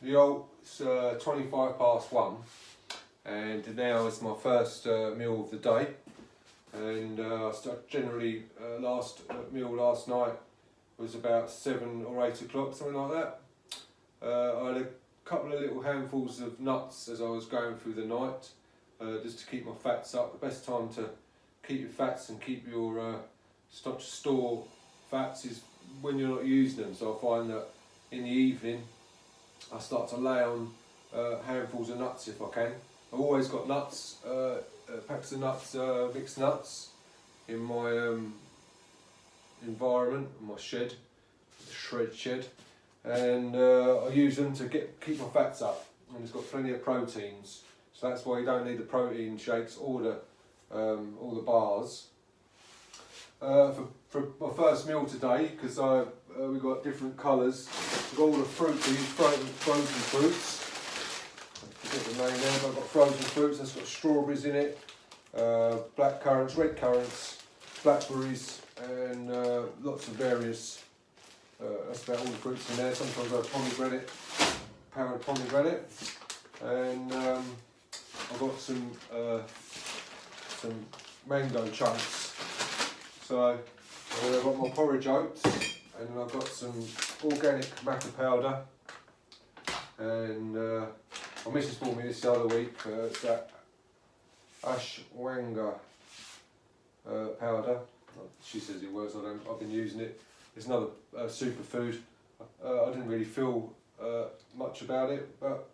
It's 1:25, and now it's my first meal of the day. And generally, last meal last night was about 7 or 8 o'clock, something like that. I had a couple of little handfuls of nuts as I was going through the night, just to keep my fats up. The best time to keep your fats and keep your store fats is when you're not using them. So I find that in the evening I start to lay on handfuls of nuts if I can. I've always got nuts, packs of nuts, mixed nuts in my environment, in my shed, the shred shed, and I use them to keep my fats up, and it's got plenty of proteins, so that's why you don't need the protein shakes or the bars. For my first meal today, because we've got different colours, we've got all the fruit, these frozen fruits. I forget the name there, but I've got frozen fruits. That's got strawberries in it, black currants, red currants, blackberries, and lots of various. That's about all the fruits in there. Sometimes I have pomegranate, powdered pomegranate, and I've got some mango chunks. So I've got my porridge oats, and I've got some organic maca powder, and my missus bought me this the other week. It's that ashwagandha powder. She says it works. I've been using it. It's another superfood. I didn't really feel much about it, but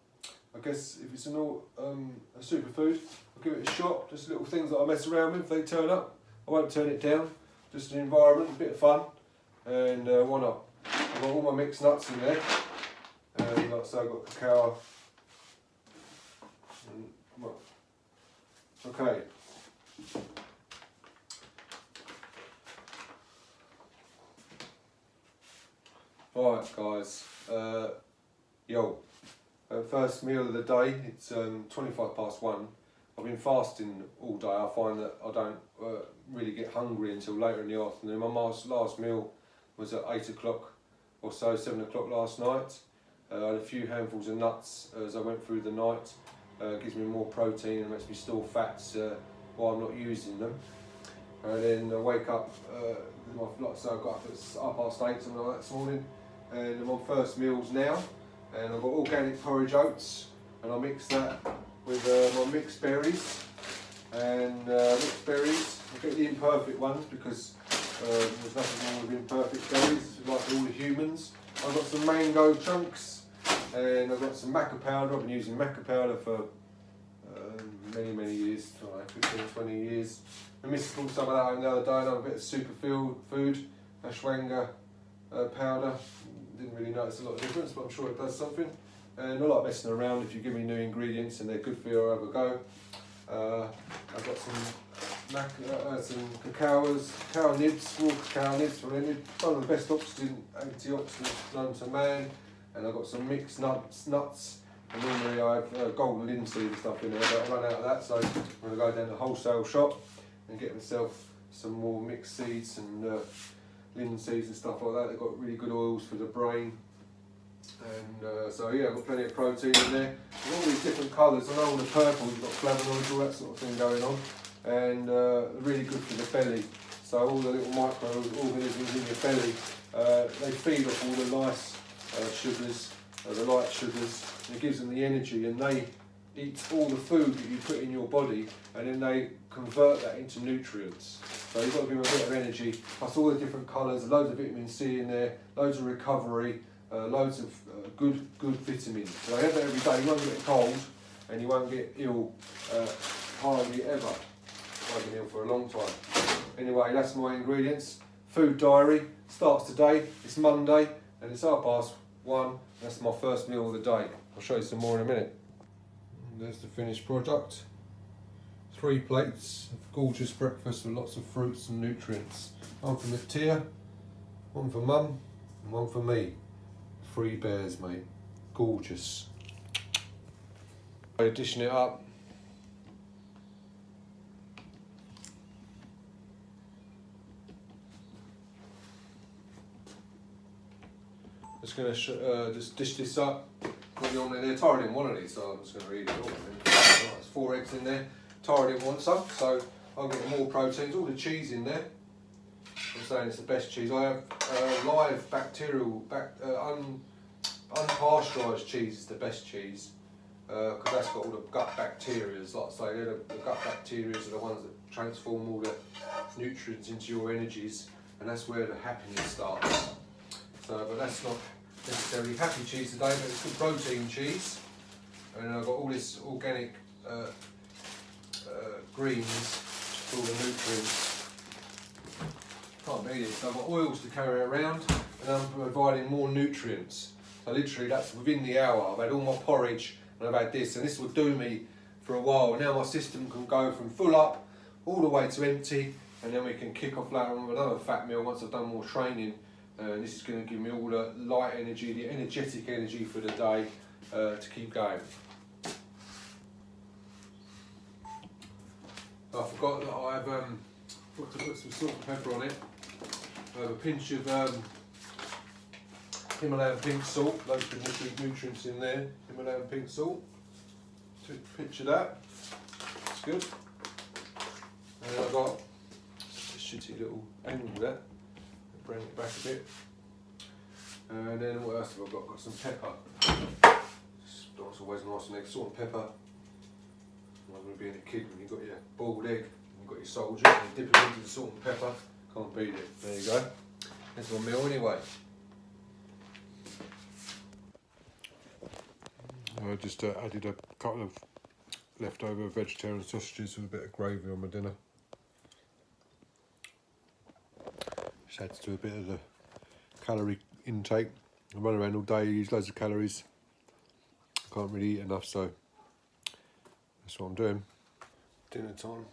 I guess if it's a superfood, I'll give it a shot. Just little things that I mess around with. If they turn up, I won't turn it down. Just an environment, a bit of fun, and why not? I've got all my mixed nuts in there, and like I say, I've got cacao. Okay. Alright guys, first meal of the day, it's 1:25. I've been fasting all day. I find that I don't really get hungry until later in the afternoon. My last meal was at 8 o'clock or so, 7 o'clock last night. I had a few handfuls of nuts as I went through the night. Gives me more protein and makes me store fats while I'm not using them. And then I wake up, like I say, I got up at 8:30, something like that this morning, and I'm on first meals now. And I've got organic porridge oats, and I mix that with my mixed berries. And mixed berries, I get the imperfect ones because there's nothing wrong with imperfect berries, like all the humans. I've got some mango chunks, and I've got some maca powder. I've been using maca powder for many years, 15, 20 years. I missed some of that home the other day, and I had a bit of superfood, ashwagandha powder. Didn't really notice a lot of difference, but I'm sure it does something. And I like messing around. If you give me new ingredients and they're good for you, I'll have a go. I've got some cacao nibs, raw cacao nibs, one of the best antioxidants known to man. And I've got some mixed nuts. And normally I have golden linseed and stuff in there, but I run out of that, so I'm going to go down to the wholesale shop and get myself some more mixed seeds and linseeds and stuff like that. They've got really good oils for the brain. And so yeah, I've got plenty of protein in there. There's all these different colours. I know all the purple, you've got flavonoids, all that sort of thing going on. And really good for the belly. So all the little microorganisms in your belly, they feed off all the nice sugars, the light sugars. And it gives them the energy, and they eat all the food that you put in your body, and then they convert that into nutrients. So you've got to give them a bit of energy, plus all the different colours, loads of vitamin C in there, loads of recovery, loads of good vitamins. So I have that every day. You won't get a cold, and you won't get ill hardly ever. I've been ill for a long time. Anyway, that's my ingredients. Food diary starts today. It's Monday, and it's 1:30. That's my first meal of the day. I'll show you some more in a minute. And there's the finished product. 3 plates of gorgeous breakfast with lots of fruits and nutrients. One for Mattia, one for Mum, and one for me. 3 bears, mate. Gorgeous. Dishing it up. Just going to just dish this up got you on there. Tara didn't want any, so I'm just going to read it all. There's 4 eggs in there. Tara didn't want some, so I'm getting more proteins. All the cheese in there. I'm saying it's the best cheese. I have live bacterial, unpasteurised cheese is the best cheese because that's got all the gut bacteria. Like I say, the gut bacteria are the ones that transform all the nutrients into your energies, and that's where the happiness starts. So, but that's not necessarily happy cheese today, but it's good protein cheese. And I've got all this organic greens for all the nutrients. Can't beat it. So I've got oils to carry around, and I'm providing more nutrients. So literally, that's within the hour. I've had all my porridge, and I've had this, and this will do me for a while. And now my system can go from full up all the way to empty, and then we can kick off later on with another fat meal once I've done more training. And this is going to give me all the light energy, the energetic energy for the day to keep going. I forgot that I've got to put some salt and pepper on it. I have a pinch of Himalayan pink salt, loads of nutrients in there. Himalayan pink salt. Took a pinch of that. That's good. And I've got a shitty little angle there. Bring it back a bit. And then what else have I got? Got some pepper. That's always nice and egg. Salt and pepper. I'm going to be in a kid when you've got your boiled egg, you've got your soldier, and you dip it into the salt and pepper. Can't beat it. There you go. That's my meal anyway. I just added a couple of leftover vegetarian sausages with a bit of gravy on my dinner. Just adds to a bit of the calorie intake. I run around all day, use loads of calories. Can't really eat enough, so that's what I'm doing. Dinner time.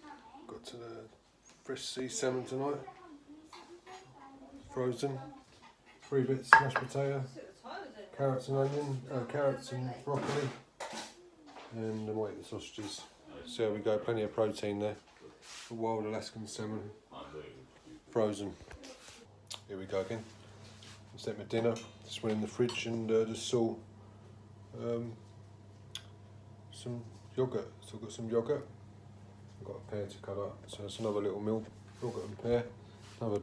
Got to the fresh sea salmon tonight. Frozen. 3 bits mashed potato. Carrots and onion. Carrots and broccoli. And I'm waiting the sausages. See how we go. Plenty of protein there. A wild Alaskan salmon. Frozen. Here we go again. Set my dinner. Just went in the fridge and just saw some yogurt. So I've got some yogurt. I've got a pear to cut up. So it's another little milk, yogurt and pear. Another